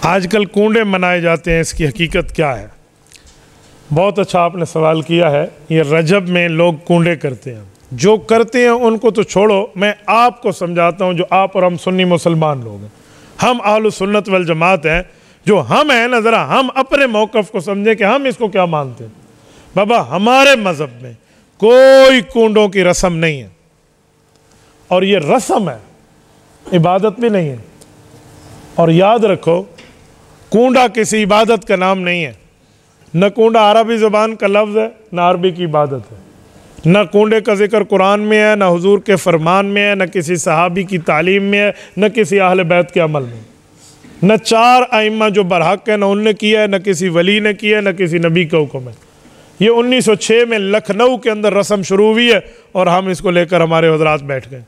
आजकल कूंडे मनाए जाते हैं, इसकी हकीकत क्या है? बहुत अच्छा आपने सवाल किया है। ये रजब में लोग कूंडे करते हैं, जो करते हैं उनको तो छोड़ो, मैं आपको समझाता हूँ। जो आप और हम सुन्नी मुसलमान लोग हैं, हम अहलुस सुन्नत वल जमात हैं, जो हम हैं ना, ज़रा हम अपने मौक़िफ़ को समझें कि हम इसको क्या मानते हैं। बाबा, हमारे मज़हब में कोई कूंडों की रस्म नहीं है, और ये रस्म है, इबादत भी नहीं है। और याद रखो, कूंडा किसी इबादत का नाम नहीं है। न कूंडा अरबी ज़बान का लफ्ज़ है, न अरबी की इबादत है। न कूंडे का जिक्र कुरान में है, न हुजूर के फरमान में है, न किसी सहाबी की तालीम में है, न किसी अहले बैत के अमल में। न चार आइम्मा जो बरहक है, न उनने किया है, न किसी वली ने किया है, न किसी नबी का हुक्म है। ये 1906 में लखनऊ के अंदर रस्म शुरू हुई है, और हम इसको लेकर हमारे हज़रात बैठ गए।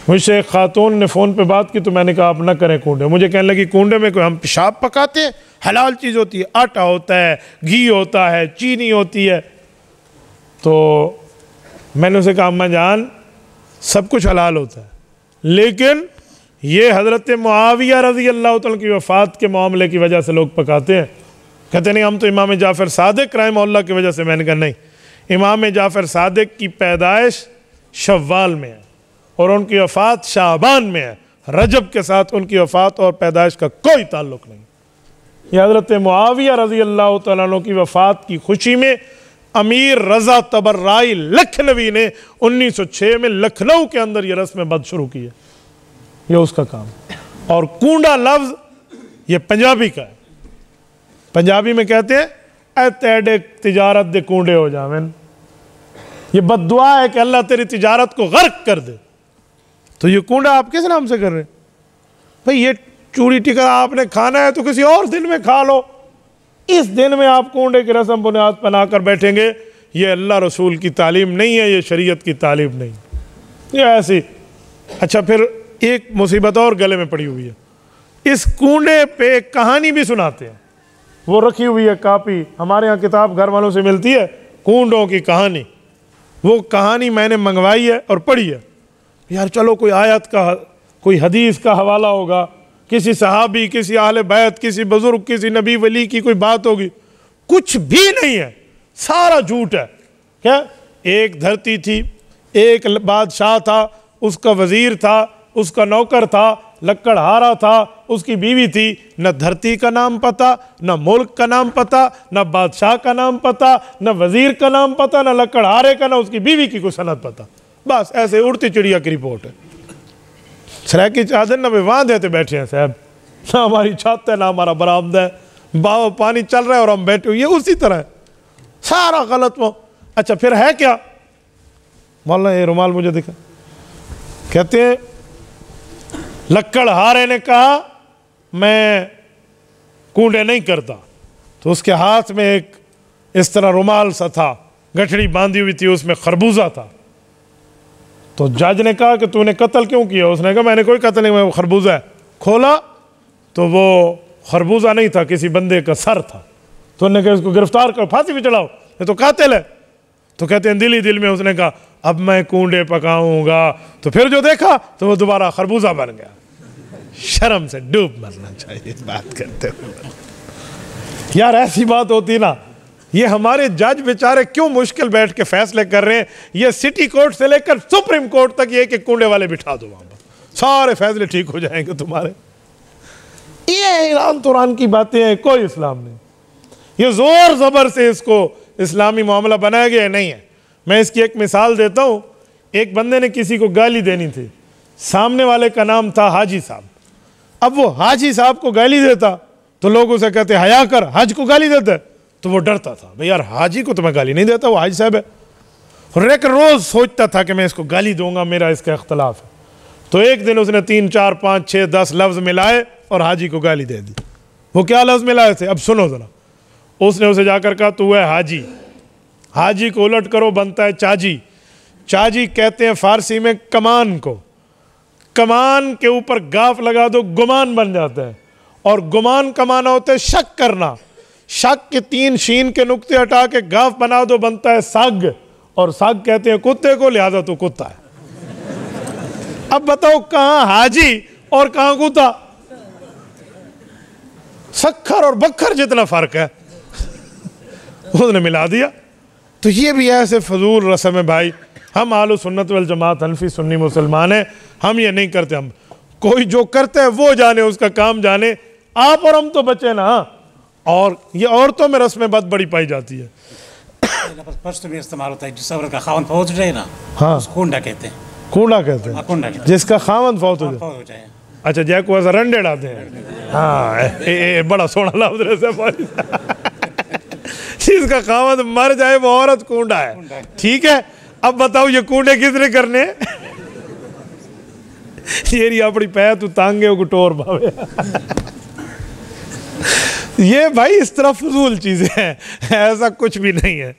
मुझसे एक खातून ने फ़ोन पे बात की, तो मैंने कहा आप ना करें कूंडे। मुझे कहने लगी कूंडे में कोई हम पेशाब पकाते हैं? हलाल चीज़ होती है, आटा होता है, घी होता है, चीनी होती है। तो मैंने उसे कहा अम्मा जान, सब कुछ हलाल होता है, लेकिन ये हज़रत मुआविया रज़ी अल्लाह तआला की वफ़ात के मामले की वजह से लोग पकाते हैं। कहते नहीं, हम तो इमाम जाफ़र सादिक रहमहुल्लाह की वजह से। मैंने कहा नहीं, इमाम जाफ़र सादिक की पैदाइश शव्वाल में है और उनकी वफ़ात शाबान में है। रजब के साथ उनकी वफ़ात और पैदाइश का कोई ताल्लुक़ नहीं। यह हज़रत मुआविया रज़ी अल्लाह तआला अन्हु की वफ़ात की खुशी में अमीर रज़ा तबर्राई लखनवी ने 1906 में लखनऊ के अंदर यह रस्म बद शुरू की है। यह उसका काम। और कूंडा लफ्ज़ ये पंजाबी का है। पंजाबी में कहते हैं ऐ तेरे तिजारत दे कूंडे हो जावेन। ये बद्दुआ है कि अल्लाह तेरी तिजारत को गर्क कर दे। तो ये कूंडा आप किस नाम से कर रहे हैं भाई? ये चूड़ी टिका आपने खाना है तो किसी और दिन में खा लो। इस दिन में आप कूंडे की रस्म बुनियाद बनाकर बैठेंगे, ये अल्लाह रसूल की तालीम नहीं है, ये शरीयत की तालीम नहीं, ये ऐसी। अच्छा, फिर एक मुसीबत और गले में पड़ी हुई है। इस कूंडे पे कहानी भी सुनाते हैं। वो रखी हुई है कापी, हमारे यहाँ किताब घर वालों से मिलती है, कूंडों की कहानी। वो कहानी मैंने मंगवाई है और पढ़ी है। यार चलो, कोई आयत का, कोई हदीस का हवाला होगा, किसी सहाबी, किसी अहले बैत, किसी बुजुर्ग, किसी नबी वली की कोई बात होगी। कुछ भी नहीं है, सारा झूठ है। क्या? एक धरती थी, एक बादशाह था, उसका वजीर था, उसका नौकर था, लकड़हारा था, उसकी बीवी थी। न धरती का नाम पता, न मुल्क का नाम पता, न बादशाह का नाम पता, न वजीर का नाम पता, न लकड़हारे का, न उसकी बीवी की कोई सनद पता। बस ऐसे उड़ती चिड़िया की रिपोर्ट है। सराय की चादर न वहाँ देते बैठे हैं साहब, ना हमारी छत है, ना हमारा बरामदा है, बाबा पानी चल रहा है और हम बैठे हुए। ये उसी तरह है, सारा गलत। वो अच्छा, फिर है क्या? मौलाना ये रुमाल मुझे दिखा। कहते हैं लकड़हारे ने कहा मैं कूंडे नहीं करता, तो उसके हाथ में एक इस तरह रुमाल सा था, गठड़ी बांधी हुई थी, उसमें खरबूजा था। तो जज ने कहा कि तूने कत्ल क्यों किया? उसने कहा मैंने कोई कत्ल नहीं, वो खरबूजा है। खोला तो वो खरबूजा नहीं था, किसी बंदे का सर था। तो उन्होंने कहा इसको गिरफ्तार करो, फांसी भी चढ़ाओ, ये तो कातिल है। तो कहते हैं दिल ही दिल में उसने कहा अब मैं कूंडे पकाऊंगा। तो फिर जो देखा तो वो दोबारा खरबूजा बन गया। शर्म से डूब मरना चाहिए इस बात करते हुए। यार ऐसी बात होती ना, ये हमारे जज बेचारे क्यों मुश्किल बैठ के फैसले कर रहे हैं। ये सिटी कोर्ट से लेकर सुप्रीम कोर्ट तक ये कि कूंडे वाले बिठा दो, वहां पर सारे फैसले ठीक हो जाएंगे तुम्हारे। ये ईरान तुरान की बातें हैं, कोई इस्लाम नहीं। ये जोर जबर से इसको इस्लामी मामला बनाया गया नहीं है। मैं इसकी एक मिसाल देता हूँ। एक बंदे ने किसी को गाली देनी थी, सामने वाले का नाम था हाजी साहब। अब वो हाजी साहब को गाली देता तो लोग उसे कहते हया कर, हज को गाली देते। तो वो डरता था, भाई यार हाजी को तो मैं गाली नहीं देता, वो हाजी साहब है। और रोज सोचता था कि मैं इसको गाली दूंगा, मेरा इसका इख्तलाफ है। तो एक दिन उसने 3, 4, 5, 6, 10 लफ्ज मिलाए और हाजी को गाली दे दी। वो क्या लफ्ज मिलाए थे अब सुनो जरा। उसने उसे जाकर कहा तू है हाजी, हाजी को उलट करो बनता है चाजी। चाजी कहते हैं फारसी में कमान को, कमान के ऊपर गाफ लगा दो गुमान बन जाता है, और गुमान का माना होता है शक करना। शक के 3 शीन के नुक्ते हटा के गाफ बना दो बनता है साग, और साग कहते हैं कुत्ते को, लिहाजा तो कुत्ता है। अब बताओ कहां हाजी और कहां कुत्ता? शक्कर और बक्कर जितना फ़र्क है उसने मिला दिया। तो ये भी ऐसे फजूल रस्म है भाई। हम आलू सुन्नत वल जमात हनफी सुन्नी मुसलमान हैं, हम ये नहीं करते। हम कोई जो करता है वो जाने, उसका काम जाने, आप और हम तो बचे ना। और ये औरतों में रस्में बहुत बड़ी पाई जाती है। पश्तो में इस्तेमाल होता है, जिस औरत का खावन फौत हो जाए ना, हाँ, कूंडा कहते हैं। कूंडा कहते हैं, कूंडा कहते जिसका खावन फौत हो हो जाए। अच्छा, जय को ऐसा रंडे डालते हैं। हाँ, ए बड़ा सोना लफ्ज़ है। जिसका खावन मर जाए वो औरत कूंडा है। ठीक है, अब बताओ ये कूंडे किसने करने? ये अपनी पैर तू तांगे टोर भावे। ये भाई इस तरह फजूल चीजें हैं, ऐसा कुछ भी नहीं है।